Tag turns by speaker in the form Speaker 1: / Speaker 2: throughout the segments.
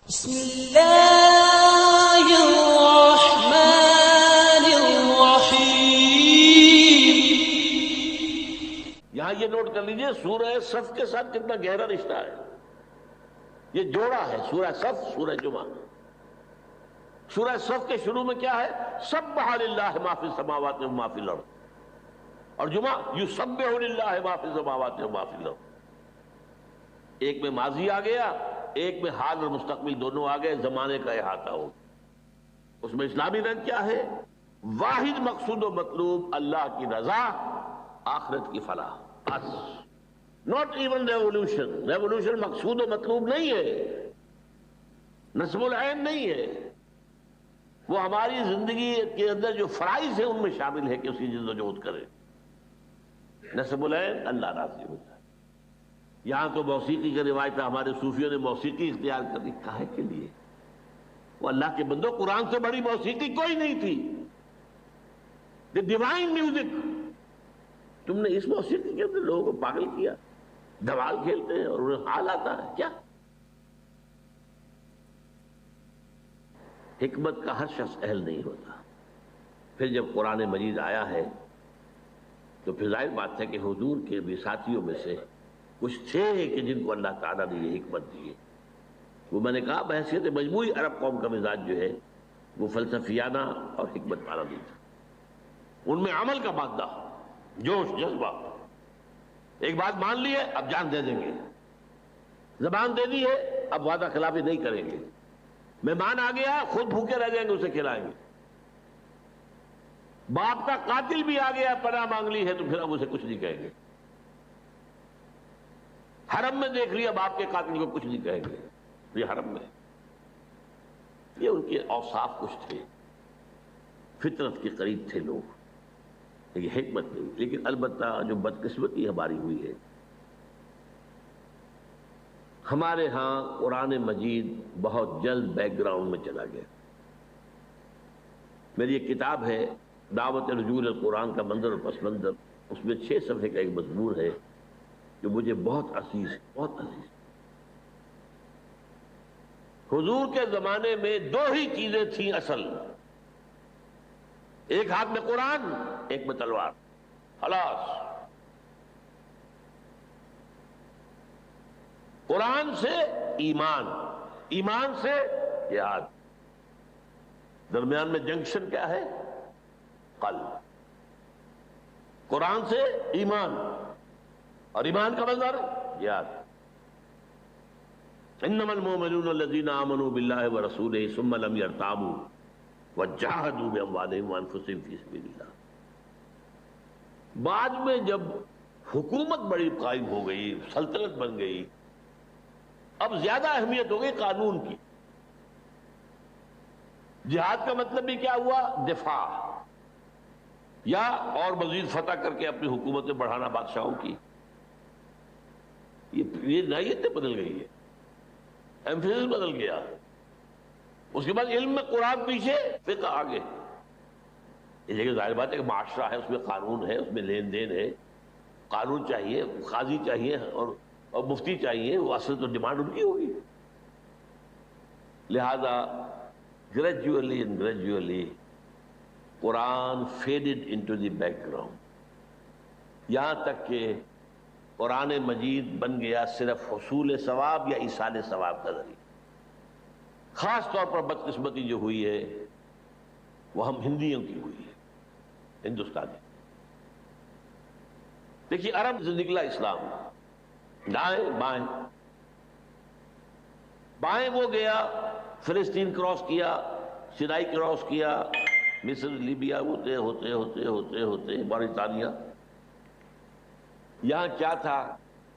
Speaker 1: بسم اللہ الرحمن الرحیم۔
Speaker 2: یہاں یہ نوٹ کر لیجئے سورہ صف کے ساتھ کتنا گہرا رشتہ ہے. یہ جوڑا ہے سورہ صف سورہ جمعہ. سورہ صف کے شروع میں کیا ہے؟ سبح للہ ما فی السماوات و ما فی الارض. اور جمعہ یسبح للہ ما فی السماوات و ما فی الارض. ایک میں ماضی آ گیا، ایک میں حال اور مستقبل دونوں آ گئے، زمانے کا احاطہ ہو. اس میں اسلامی رنگ کیا ہے؟ واحد مقصود و مطلوب اللہ کی رضا، آخرت کی فلاح. بس. Not even revolution. ریولوشن مقصود و مطلوب نہیں ہے، نصب العین نہیں ہے. وہ ہماری زندگی کے اندر جو فرائض ہیں ان میں شامل ہے کہ اسی جدوجہد کرے. نصب العین اللہ راضی ہوتا ہے. یہاں تو موسیقی کا روایت ہے، ہمارے صوفیوں نے موسیقی اختیار کر لی. کاہے کے لیے؟ وہ اللہ کے بندو، قرآن سے بڑی موسیقی کوئی نہیں تھی. The divine music. تم نے اس موسیقی کے اندر لوگوں کو پاگل کیا. دھمال کھیلتے ہیں اور انہیں حال آتا ہے. کیا حکمت کا ہر شخص اہل نہیں ہوتا. پھر جب قرآن مجید آیا ہے تو پھر ظاہر بات ہے کہ حضور کے بھی ساتھیوں میں سے کچھ تھے کہ جن کو اللہ تعالیٰ نے یہ حکمت دی ہے. وہ میں نے کہا بحیثیت مجموعی عرب قوم کا مزاج جو ہے وہ فلسفیانہ اور حکمت والا نہیں تھا. ان میں عمل کا مادہ، جوش، جذبہ. ایک بات مان لی ہے اب جان دے دیں گے. زبان دے دی ہے اب وعدہ خلافی نہیں کریں گے. مہمان آ گیا خود بھوکے رہ جائیں گے، اسے کھلائیں گے. باپ کا قاتل بھی آ گیا پناہ مانگ لی ہے تو پھر اب اسے کچھ نہیں کہیں گے. حرم میں دیکھ لیا باپ کے قاتل کو کچھ نہیں کہیں گے. یہ حرم میں یہ ان کے اوصاف کچھ تھے، فطرت کے قریب تھے لوگ. یہ حکمت نہیں. لیکن البتہ جو بدقسمتی ہماری ہوئی ہے، ہمارے ہاں قرآن مجید بہت جلد بیک گراؤنڈ میں چلا گیا. میری ایک کتاب ہے دعوت رجوع القرآن کا منظر اور پس منظر. اس میں 6 صفحے کا ایک مضمون ہے جو مجھے بہت عزیز ہے، بہت عزیز. حضور کے زمانے میں 2 ہی چیزیں تھیں اصل. ایک ہاتھ میں قرآن، ایک میں تلوار. خلاص. قرآن سے ایمان، ایمان سے جہاد. درمیان میں جنکشن کیا ہے؟ قلب. قرآن سے ایمان اور ایمان کا منظر جہاد. انما المؤمنون الذين آمنوا بالله ورسوله ثم لم يرتابوا وجاهدوا باموالهم وانفسهم في سبيل الله. بعد میں جب حکومت بڑی قائم ہو گئی، سلطنت بن گئی، اب زیادہ اہمیت ہو گئی قانون کی. جہاد کا مطلب بھی کیا ہوا؟ دفاع، یا اور مزید فتح کر کے اپنی حکومتیں بڑھانا بادشاہوں کی. یہ نوعیتیں بدل گئی ہے، ایمفیسس بدل گیا. اس کے بعد علم میں قرآن پیچھے، فقہ آگے. اس لیے ظاہر بات ہے کہ معاشرہ ہے، اس میں قانون ہے، اس میں لین دین ہے. قانون چاہیے، قاضی چاہیے اور مفتی چاہیے. وہ اصل تو ڈیمانڈ ان کی ہوگی. لہذا gradually Quran faded into the back ground, یہاں تک کہ قرآن مجید بن گیا صرف حصول ثواب یا ایصال ثواب کا ذریعہ. خاص طور پر بدقسمتی جو ہوئی ہے وہ ہم ہندیوں کی ہوئی ہے، ہندوستانی. دیکھیے عرب سے نکلا اسلام، دائیں بائیں. بائیں وہ گیا فلسطین کراس کیا، سینائی کراس کیا، مصر، لیبیا، ہوتے ہوتے ہوتے ہوتے ہوتے موریطانیہ. یہاں کیا تھا؟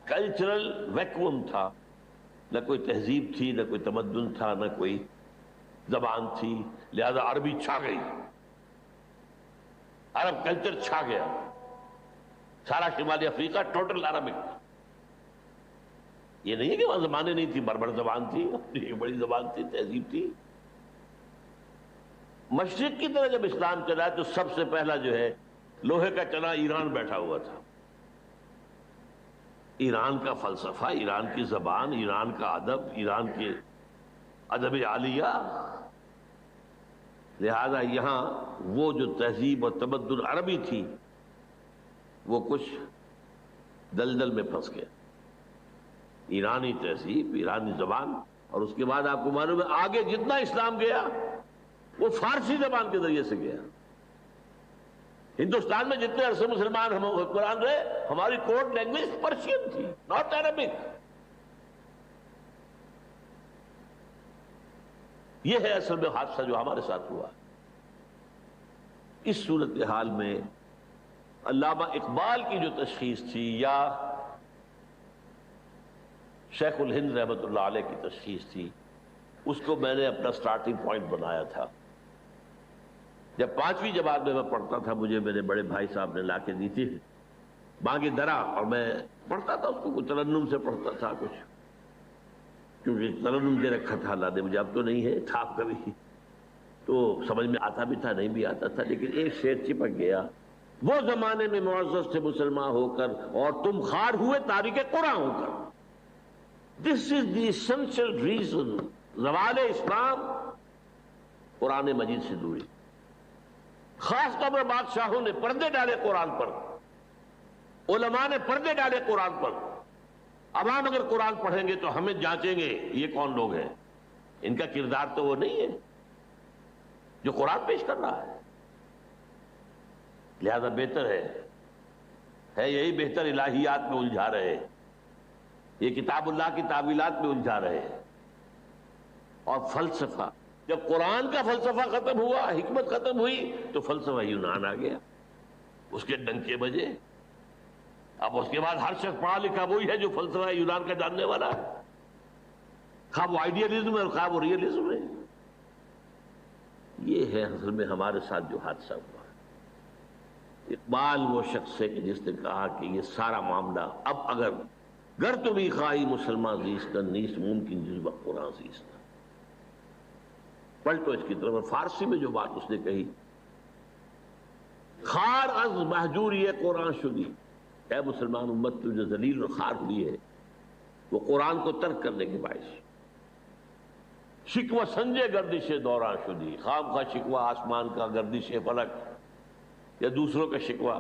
Speaker 2: کلچرل ویکوم تھا. نہ کوئی تہذیب تھی، نہ کوئی تمدن تھا، نہ کوئی زبان تھی. لہذا عربی چھا گئی، عرب کلچر چھا گیا. سارا شمالی افریقہ ٹوٹل عربک. یہ نہیں ہے کہ وہاں زبانیں نہیں تھی، بربر زبان تھی، ایک بڑی زبان تھی، تہذیب تھی. مشرق کی طرح جب اسلام چلا تو سب سے پہلا جو ہے لوہے کا چنا ایران بیٹھا ہوا تھا. ایران کا فلسفہ، ایران کی زبان، ایران کا ادب، ایران کے ادب عالیہ. لہذا یہاں وہ جو تہذیب اور تمدن عربی تھی وہ کچھ دلدل میں پھنس گیا. ایرانی تہذیب، ایرانی زبان، اور اس کے بعد آپ کو معلوم ہے آگے جتنا اسلام گیا وہ فارسی زبان کے ذریعے سے گیا. ہندوستان میں جتنے عرصے مسلمان ہم حکمران رہے ہماری کوڈ لینگویج پرشین تھی، ناٹ عربک. یہ ہے اصل میں حادثہ جو ہمارے ساتھ ہوا. اس صورتحال میں علامہ اقبال کی جو تشخیص تھی یا شیخ الہند رحمۃ اللہ علیہ کی تشخیص تھی، اس کو میں نے اپنا سٹارٹنگ پوائنٹ بنایا تھا. جب 5ویں جماعت میں پڑھتا تھا مجھے میرے بڑے بھائی صاحب نے لا کے دی تھی بانگ درا، اور میں پڑھتا تھا اس کو کچھ ترنم سے پڑھتا تھا کچھ، کیونکہ ترنم دے رکھا تھا اللہ نے مجھے، اب تو نہیں ہے، تھا کبھی تو سمجھ میں آتا بھی تھا نہیں بھی آتا تھا، لیکن ایک شعر چپک گیا. وہ زمانے میں معزز تھے مسلمان ہو کر اور تم خار ہوئے تاریخ قرآن ہو کر. دس از دی اسینشل ریزن. زوال اسلام قرآن مجید سے دوری. خاص طور پر بادشاہوں نے پردے ڈالے قرآن پر، علماء نے پردے ڈالے قرآن پر. عوام اگر قرآن پڑھیں گے تو ہمیں جانچیں گے یہ کون لوگ ہیں، ان کا کردار تو وہ نہیں ہے جو قرآن پیش کر رہا ہے. لہذا بہتر ہے یہی بہتر الہیات میں الجھا رہے، یہ کتاب اللہ کی تعویلات میں الجھا رہے. اور فلسفہ، جب قرآن کا فلسفہ ختم ہوا، حکمت ختم ہوئی، تو فلسفہ یونان آ گیا، اس کے ڈنکے بجے. اب اس کے بعد ہر شخص پڑھا لکھا وہی ہے جو فلسفہ یونان کا جاننے والا ہے، خواہ وہ آئیڈیالزم ہے اور خواہ وہ ریئلزم ہے. یہ ہے اصل میں ہمارے ساتھ جو حادثہ ہوا. اقبال وہ شخص ہے کہ جس نے کہا کہ یہ سارا معاملہ اب اگر گر تو بھی خواہی مسلمان زیستن نیست ممکن جز وقت قرآن زیستن. پلٹو اس کی طرف. اور فارسی میں جو بات اس نے کہی، خار از محجوری قرآن شدی، اے مسلمان امت تو جو ذلیل اور خار ہوئی ہے وہ قرآن کو ترک کرنے کے باعث. شکوہ سنجے گردش دوران شدی، خام خواہ شکوہ آسمان کا، گردش فلک یا دوسروں کا شکوہ.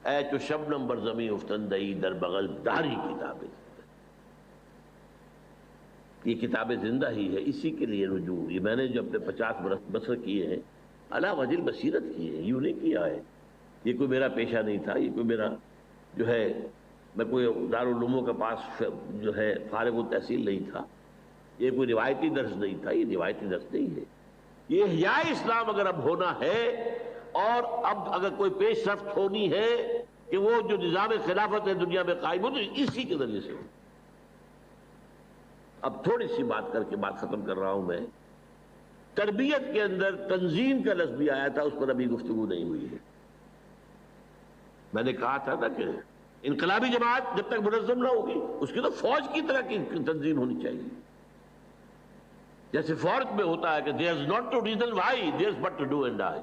Speaker 2: اے تو شبنم بر زمین افتندئی در بغل داری کتابیں. یہ کتابیں زندہ ہی ہے، اسی کے لیے رجوع. یہ میں نے جو اپنے 50 برس بسر کیے ہیں علی وجہ البصیرت کیے ہیں، یوں نہیں کیا ہے. یہ کوئی میرا پیشہ نہیں تھا، یہ کوئی میرا جو ہے میں کوئی دارالعلوموں کے پاس جو ہے فارغ التحصیل نہیں تھا، یہ کوئی روایتی درس نہیں تھا، یہ روایتی درس نہیں ہے. یہ احیاء اسلام اگر اب ہونا ہے اور اب اگر کوئی پیش رفت ہونی ہے کہ وہ جو نظام خلافت ہے دنیا میں قائم ہو، تو اسی کے ذریعے سے ہو. اب تھوڑی سی بات کر کے بات ختم کر رہا ہوں. میں تربیت کے اندر تنظیم کا لفظ بھی آیا تھا، اس پر ابھی گفتگو نہیں ہوئی ہے. میں نے کہا تھا نا کہ انقلابی جماعت جب تک منظم نہ ہوگی اس کی تو فوج کی طرح کی تنظیم ہونی چاہیے. جیسے فوج میں ہوتا ہے کہ there is not to reason why, there is but to do and die.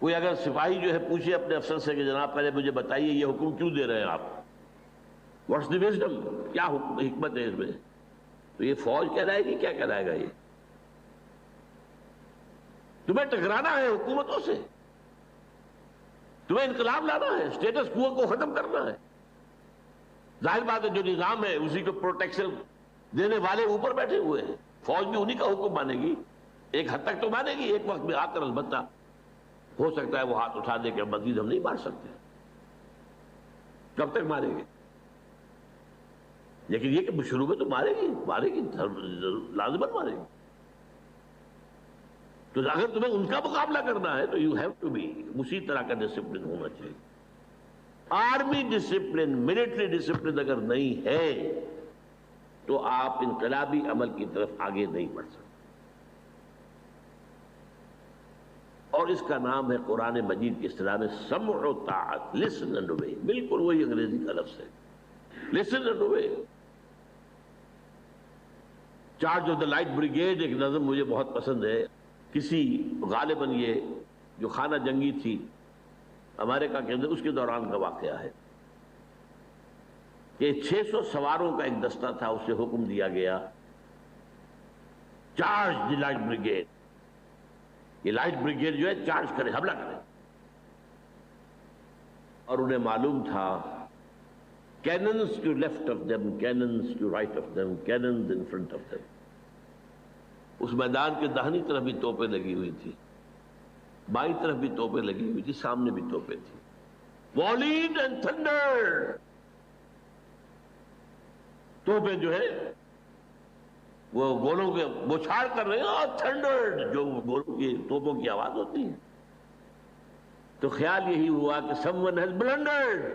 Speaker 2: کوئی اگر سپاہی جو ہے پوچھے اپنے افسر سے کہ جناب پہلے مجھے بتائیے یہ حکم کیوں دے رہے ہیں آپ، واٹس دی وزڈم، کیا حکمت ہے اس میں، تو یہ فوج کہلائے گی، کیا کہلائے گا. یہ تمہیں ٹکرانا ہے حکومتوں سے، تمہیں انقلاب لانا ہے، اسٹیٹس کو ختم کرنا ہے. ظاہر بات ہے جو نظام ہے اسی کو پروٹیکشن دینے والے اوپر بیٹھے ہوئے ہیں. فوج بھی انہی کا حکم مانے گی، ایک حد تک تو مانے گی، ایک وقت میں آ کر البتہ ہو سکتا ہے وہ ہاتھ اٹھا دے کہ مزید ہم نہیں مار سکتے. کب تک مارے گے؟ لیکن یہ کہ شروع میں تو مارے گی لازمن مارے گی. تو اگر تمہیں ان کا مقابلہ کرنا ہے تو یو ہیو ٹو بی اسی طرح کا ڈسپلن ہونا چاہیے. آرمی ڈسپلن، ملٹری ڈسپلن اگر نہیں ہے تو آپ انقلابی عمل کی طرف آگے نہیں بڑھ سکتے. اور اس کا نام ہے قرآن مجید کی اصطلاح میں سمع و طاعت، لسن اینڈ اوبے. بالکل وہی انگریزی کا لفظ ہے، listen and obey. Charge of the light brigade ایک نظم مجھے بہت پسند ہے، کسی غالباً یہ جو خانہ جنگی تھی امریکہ کے اندر اس کے دوران کا واقعہ ہے. کہ 600 سواروں کا ایک دستہ تھا، اسے حکم دیا گیا چارج دی لائٹ بریگیڈ، یہ لائٹ بریگیڈ جو ہے چارج کرے، حملہ کرے. اور انہیں معلوم تھا cannons to left of them, cannons to right of them, cannons in front of them. اس میدان کے داہنی طرف بھی توپیں لگی ہوئی تھی، بائیں طرف بھی توپیں لگی ہوئی تھی، سامنے بھی توپیں تھی. Volleyed and thundered. توپیں جو ہے وہ گولوں کے بوچھاڑ کر رہے ہیں، اور تھنڈرڈ جو گولوں کی توپوں کی آواز ہوتی ہے. تو خیال یہی ہوا کہ someone has blundered،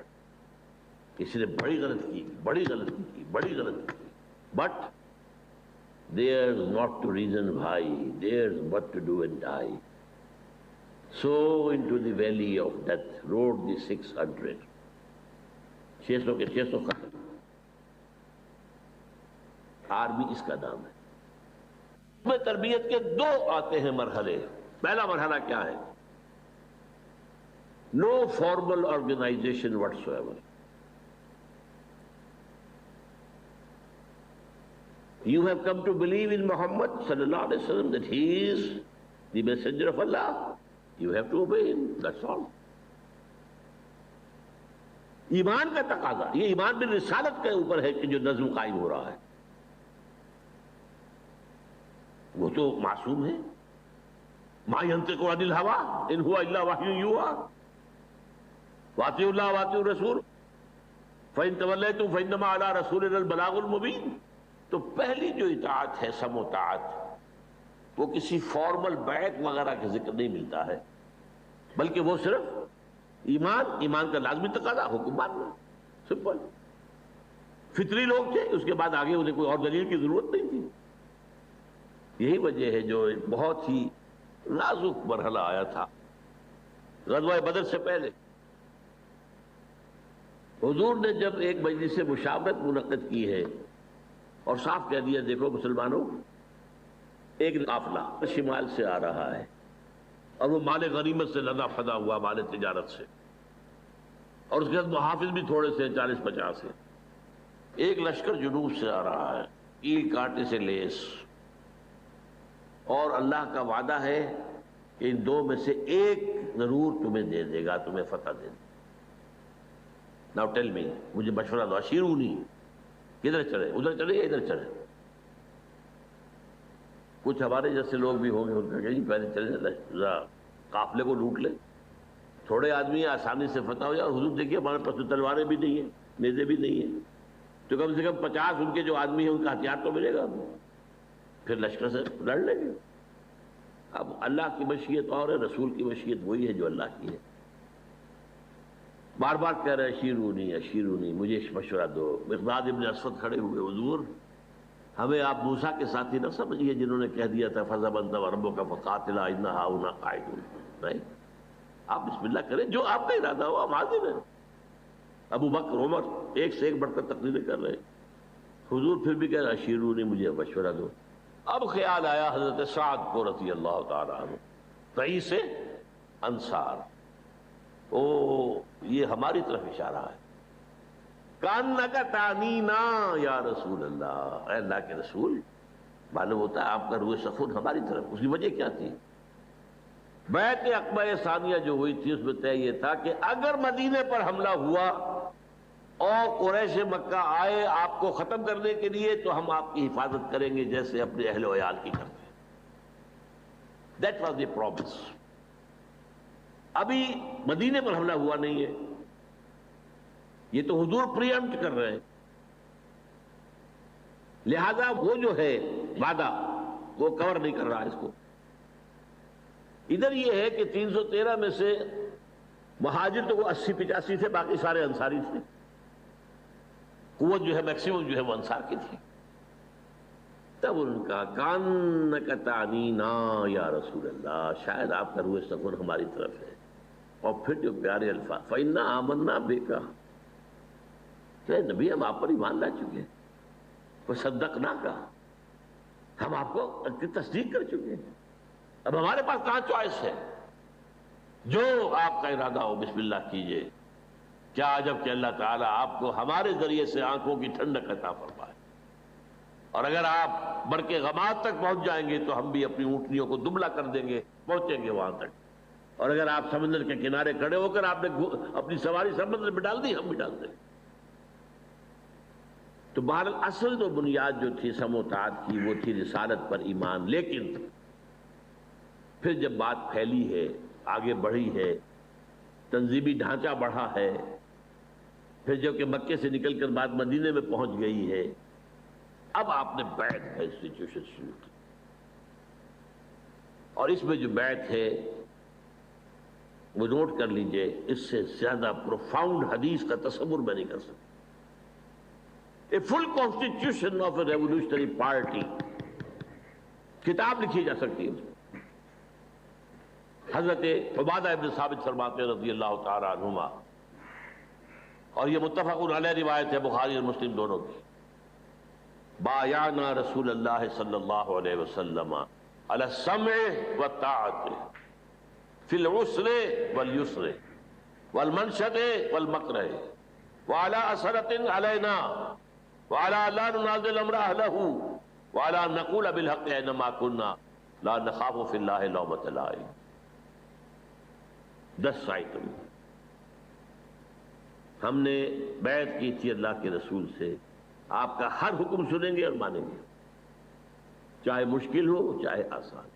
Speaker 2: کسی نے بڑی غلطی کی، بڑی غلطی کی، بڑی غلطی کی. But there's not to reason why, there's but to do and die. So into the valley of death rode the 600. 600 کے 600 ختم. آرمی اس کا نام ہے. اس میں تربیت کے دو آتے ہیں مرحلے. پہلا مرحلہ کیا ہے؟ No formal organization whatsoever. You have come to believe in Muhammad sallallahu alaihi wasallam that he is the messenger of Allah. You have to obey him. That's all. ایمان کا تقاضا، یہ ایمان بالرسالت کے اوپر ہے کہ جو نظم قائم ہو رہا ہے. وہ تو معصوم ہے. ما ينطق عن الهوى ان هو الا وحی یوحی واطیعوا اللہ واطیعوا الرسول فإن توليتم فإنما على رسولنا البلاغ المبین. تو پہلی جو اطاعت ہے، سم و طاعت، وہ کسی فارمل بیعت وغیرہ کا ذکر نہیں ملتا ہے، بلکہ وہ صرف ایمان کا لازمی تقاضا، حکم ماننا، سمپل. فطری لوگ تھے، اس کے بعد آگے انہیں کوئی اور دلیل کی ضرورت نہیں تھی. یہی وجہ ہے جو بہت ہی نازک مرحلہ آیا تھا غزوہ بدر سے پہلے. حضور نے جب ایک مجلس مشاورت منعقد کی ہے اور صاف کہہ دیا، دیکھو مسلمانوں، ایک قافلہ شمال سے آ رہا ہے اور وہ مال غنیمت سے لدا فدا ہوا، مال تجارت سے، اور اس کے بعد محافظ بھی تھوڑے سے 40-50 ہیں. ایک لشکر جنوب سے آ رہا ہے، کیل کانٹے سے لیس، اور اللہ کا وعدہ ہے کہ ان دو میں سے ایک ضرور تمہیں دے دے گا، تمہیں فتح دے دے گا. Now tell me، مجھے مشورہ دو، اشیرونی، کدھر چلے؟ ادھر چلے یا ادھر چلے؟ کچھ ہمارے جیسے لوگ بھی ہوں گے، ان کا کہ پہلے چلے قافلے کو لوٹ لے، تھوڑے آدمی آسانی سے فتح ہو جائے. حضور دیکھیے ہمارے پاس تو تلواریں بھی نہیں ہیں، نیزے بھی نہیں ہیں، تو کم سے کم 50 ان کے جو آدمی ہیں ان کا ہتھیار تو ملے گا، پھر لشکر سے لڑ لیں گے. اب اللہ کی مشیت اور ہے، رسول کی مشیت وہی ہے جو اللہ کی ہے. بار بار کہہ رہے اشیرونی اشیرونی، مجھے مشورہ دو. مقداد ابن اسود کھڑے ہوئے، حضور ہمیں آپ موسیٰ کے ساتھی نہ سمجھیے جنہوں نے کہہ دیا تھا فَذَهَبْ أَنْتَ وَرَبُّكَ فَقَاتِلَا إِنَّا هَاهُنَا قَاعِدُونَ. نہیں، آپ بسم اللہ کریں، جو آپ کا ارادہ ہو، ہم حاضر ہیں. ابو بکر عمر ایک سے ایک بڑھ کر تقریریں کر رہے. حضور پھر بھی کہہ رہے اشیرونی، مجھے مشورہ دو. اب خیال آیا حضرت سعد کو رضی اللہ تعالیٰ عنہ، رئیس انصار. او یہ ہماری طرف اشارہ ہے. کانک تعنینا یا رسول اللہ، اے اللہ کے رسول، معلوم ہوتا ہے آپ کا روح سخن ہماری طرف. اس کی وجہ کیا تھی؟ بیعت عقبہ ثانیہ جو ہوئی تھی اس میں طے یہ تھا کہ اگر مدینے پر حملہ ہوا اور قریش مکہ آئے آپ کو ختم کرنے کے لیے تو ہم آپ کی حفاظت کریں گے جیسے اپنے اہل و عیال کی کرتے ہیں. That was the promise. ابھی مدینے پر حملہ ہوا نہیں ہے، یہ تو حضور پریمپٹ کر رہے ہیں، لہذا وہ جو ہے وعدہ وہ کور نہیں کر رہا اس کو. ادھر یہ ہے کہ 313 میں سے مہاجر تو وہ 80-85 تھے، باقی سارے انصاری تھے. قوت جو ہے میکسیمم جو ہے وہ انصار کی تھی. تب ان کا کانک تعنینا یا رسول اللہ، شاید آپ کا روح سکون ہماری طرف ہے. اور پھر جو پیارے الفاظ فَإِنَّا آمَنَّا بِكَ، کہ نبی ہم آپ پر ایمان لا چکے ہیں، وَصَدَّقْنَاكَ، ہم آپ کو تصدیق کر چکے ہیں. اب ہمارے پاس کہاں چوائس ہے؟ جو آپ کا ارادہ ہو بسم اللہ کیجئے. کیا عجب کہ اللہ تعالیٰ آپ کو ہمارے ذریعے سے آنکھوں کی ٹھنڈک عطا فرمائے، اور اگر آپ برق غماد تک پہنچ جائیں گے تو ہم بھی اپنی اونٹنیوں کو دبلا کر دیں گے، پہنچیں گے وہاں تک، اور اگر آپ سمندر کے کنارے کھڑے ہو کر آپ نے اپنی سواری سمندر میں ڈال دی، ہم بھی ڈال دیں گے۔ تو بہرحال اصل جو بنیاد جو تھی سم و طاعت کی وہ تھی رسالت پر ایمان، لیکن پھر جب بات پھیلی ہے، آگے بڑھی ہے، تنظیمی ڈھانچہ بڑھا ہے، پھر جب کہ مکے سے نکل کر بات مدینے میں پہنچ گئی ہے، اب آپ نے بیعت کا انسٹیٹیوشن شروع کی، اور اس میں جو بیعت ہے وہ نوٹ کر لیجئے، اس سے زیادہ پروفاؤنڈ حدیث کا تصور میں نہیں کر سکتا۔ A full constitution of a revolutionary party کتاب لکھی جا سکتی ہے۔ حضرت عبادہ ابن ثابت فرماتے ہیں رضی اللہ تعالی عنہما، اور یہ متفق علیہ روایت ہے بخاری اور مسلم دونوں کی، بایعنا رسول اللہ صلی اللہ علیہ وسلم علی السمع والطاعت فی العسر والیسر والمنشد والمکرہ وعلی اثرۃ علینا وعلی لا ننازل امر اہلہ وعلی نقول بالحق اینما کنا لا نخاف فی اللہ لومۃ لائم۔ 10 آیتوں ہم نے بیعت کی تھی اللہ کے رسول سے، آپ کا ہر حکم سنیں گے اور مانیں گے، چاہے مشکل ہو چاہے آسان،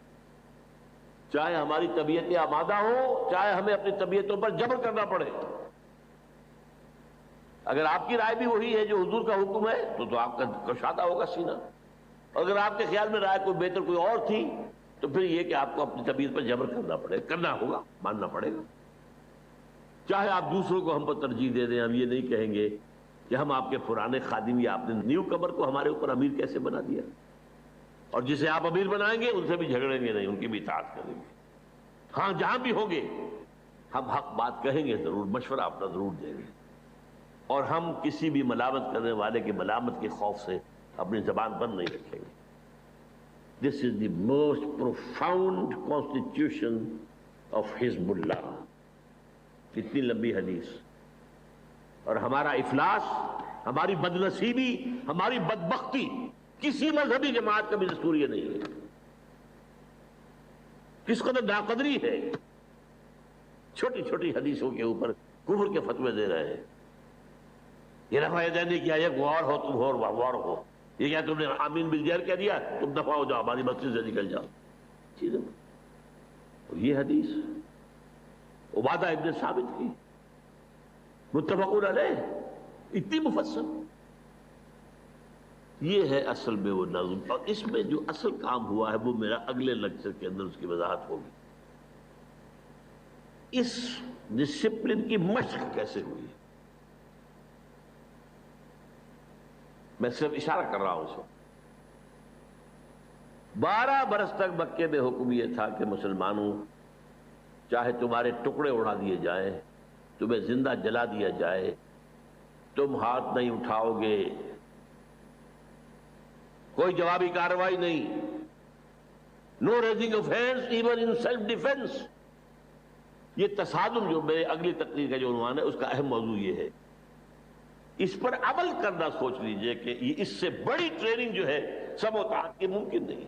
Speaker 2: چاہے ہماری طبیعتیں آمادہ ہو چاہے ہمیں اپنی طبیعتوں پر جبر کرنا پڑے۔ اگر آپ کی رائے بھی وہی ہے جو حضور کا حکم ہے تو آپ کا کشادہ ہوگا سینہ، اگر آپ کے خیال میں رائے کوئی بہتر کوئی اور تھی تو پھر یہ کہ آپ کو اپنی طبیعت پر جبر کرنا ہوگا، ماننا پڑے گا۔ چاہے آپ دوسروں کو ہم پر ترجیح دے دیں، ہم یہ نہیں کہیں گے کہ ہم آپ کے پرانے خادم یا آپ نے نیو کمر کو ہمارے اوپر امیر کیسے بنا دیا، اور جسے آپ امیر بنائیں گے ان سے بھی جھگڑیں گے نہیں، ان کی بھی اطاعت کریں گے۔ ہاں جہاں بھی ہوں گے ہم حق بات کہیں گے، ضرور مشورہ اپنا ضرور دیں گے، اور ہم کسی بھی ملامت کرنے والے کی ملامت کے خوف سے اپنی زبان بند نہیں رکھیں گے۔ This is the most profound constitution of حزب اللہ۔ اتنی لمبی حدیث، اور ہمارا افلاس، ہماری بدنصیبی، ہماری بدبختی کسی مذہبی جماعت کا بھی دستور یہ نہیں ہے۔ کس قدر ناقدری ہے، چھوٹی چھوٹی حدیثوں کے اوپر کفر کے فتوے دے رہے ہیں۔ یہ رفع یدین نہیں کیا، یہ غور ہو تم ہو غور ہو، یہ کیا تم نے آمین بالجہر کہہ دیا، تم دفع ہو جاؤ، ہماری مسجد سے نکل جاؤ، چیزیں۔ اور یہ حدیث عبادہ ابن ثابت کی، متفق علیہ، اتنی مفصل۔ یہ ہے اصل میں وہ نظم، اور اس میں جو اصل کام ہوا ہے وہ میرا اگلے لیکچر کے اندر اس کی وضاحت ہوگی۔ اس ڈسپلن کی مشق کیسے ہوئی، میں صرف اشارہ کر رہا ہوں اس وقت۔ 12 برس تک مکے میں حکم یہ تھا کہ مسلمانوں، چاہے تمہارے ٹکڑے اڑا دیے جائیں، تمہیں زندہ جلا دیا جائے، تم ہاتھ نہیں اٹھاؤ گے، کوئی جوابی کارروائی نہیں، no raising of hands even in self defence. یہ تصادم جو میرے اگلی تقریر کا جو عنوان ہے اس کا اہم موضوع یہ ہے، اس پر عمل کرنا سوچ لیجئے کہ یہ اس سے بڑی ٹریننگ جو ہے سم و طاعت کی ممکن نہیں۔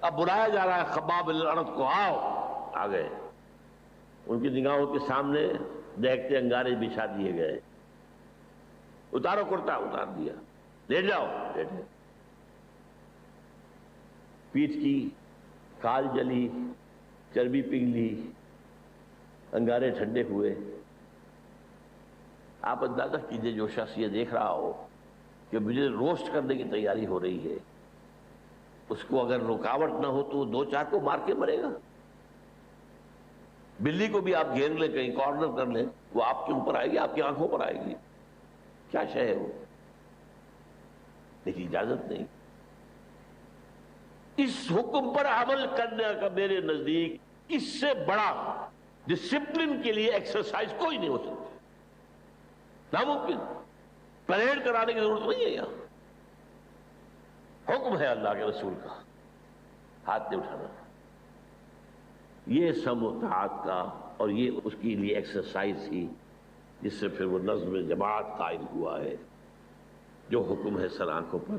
Speaker 2: اب بلایا جا رہا ہے خباب بن الارت کو، آؤ، آ گئے، ان کی نگاہوں کے سامنے دیکھتے انگارے بچھا دیے گئے، اتارو کرتا، اتار دیا، لیٹ جاؤ، لیٹ گئے، پیٹھ کی کھال جلی، چربی پگھلی، انگارے ٹھنڈے ہوئے۔ آپ اندازہ کیجئے جو شخص یہ دیکھ رہا ہو کہ مجھے روسٹ کرنے کی تیاری ہو رہی ہے، اس کو اگر رکاوٹ نہ ہو تو وہ 2-4 کو مار کے مرے گا۔ بلی کو بھی آپ گھیر لیں، کہیں کارنر کر لیں، وہ آپ کے اوپر آئے گی، آپ کی آنکھوں پر آئے گی، کیا شے ہے وہ، لیکن اجازت نہیں۔ اس حکم پر عمل کرنے کا میرے نزدیک اس سے بڑا ڈسپلن کے لیے ایکسرسائز کوئی نہیں ہو سکتی، ناممکن۔ پریڈ کرانے کی ضرورت نہیں ہے، یہاں حکم ہے اللہ کے رسول کا، ہاتھ نہیں اٹھانا۔ یہ سم و اتحاد کا اور یہ اس کے لیے ایکسرسائز تھی جس سے پھر وہ نظم جماعت قائم ہوا ہے جو حکم ہے سر آنکھوں پر،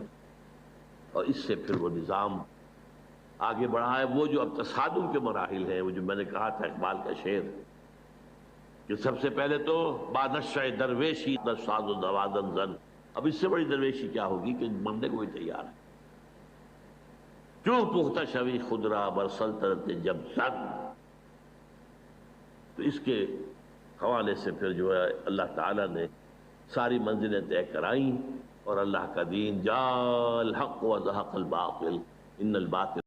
Speaker 2: اور اس سے پھر وہ نظام آگے بڑھا ہے۔ وہ جو اب تصادم کے مراحل ہیں، وہ جو میں نے کہا تھا اقبال کا شعر کہ سب سے پہلے تو بانشہ درویشی نشاد و دوادن زن، اب اس سے بڑی درویشی کیا ہوگی کہ مرنے کو بھی تیار ہے۔ کیوں پختہ شوی خود را بر سلطنت جب زن، تو اس کے حوالے سے پھر جو ہے اللہ تعالیٰ نے ساری منزلیں طے کرائیں، اور اللہ کا دین جاء الحق و زہق الباطل ان الباطل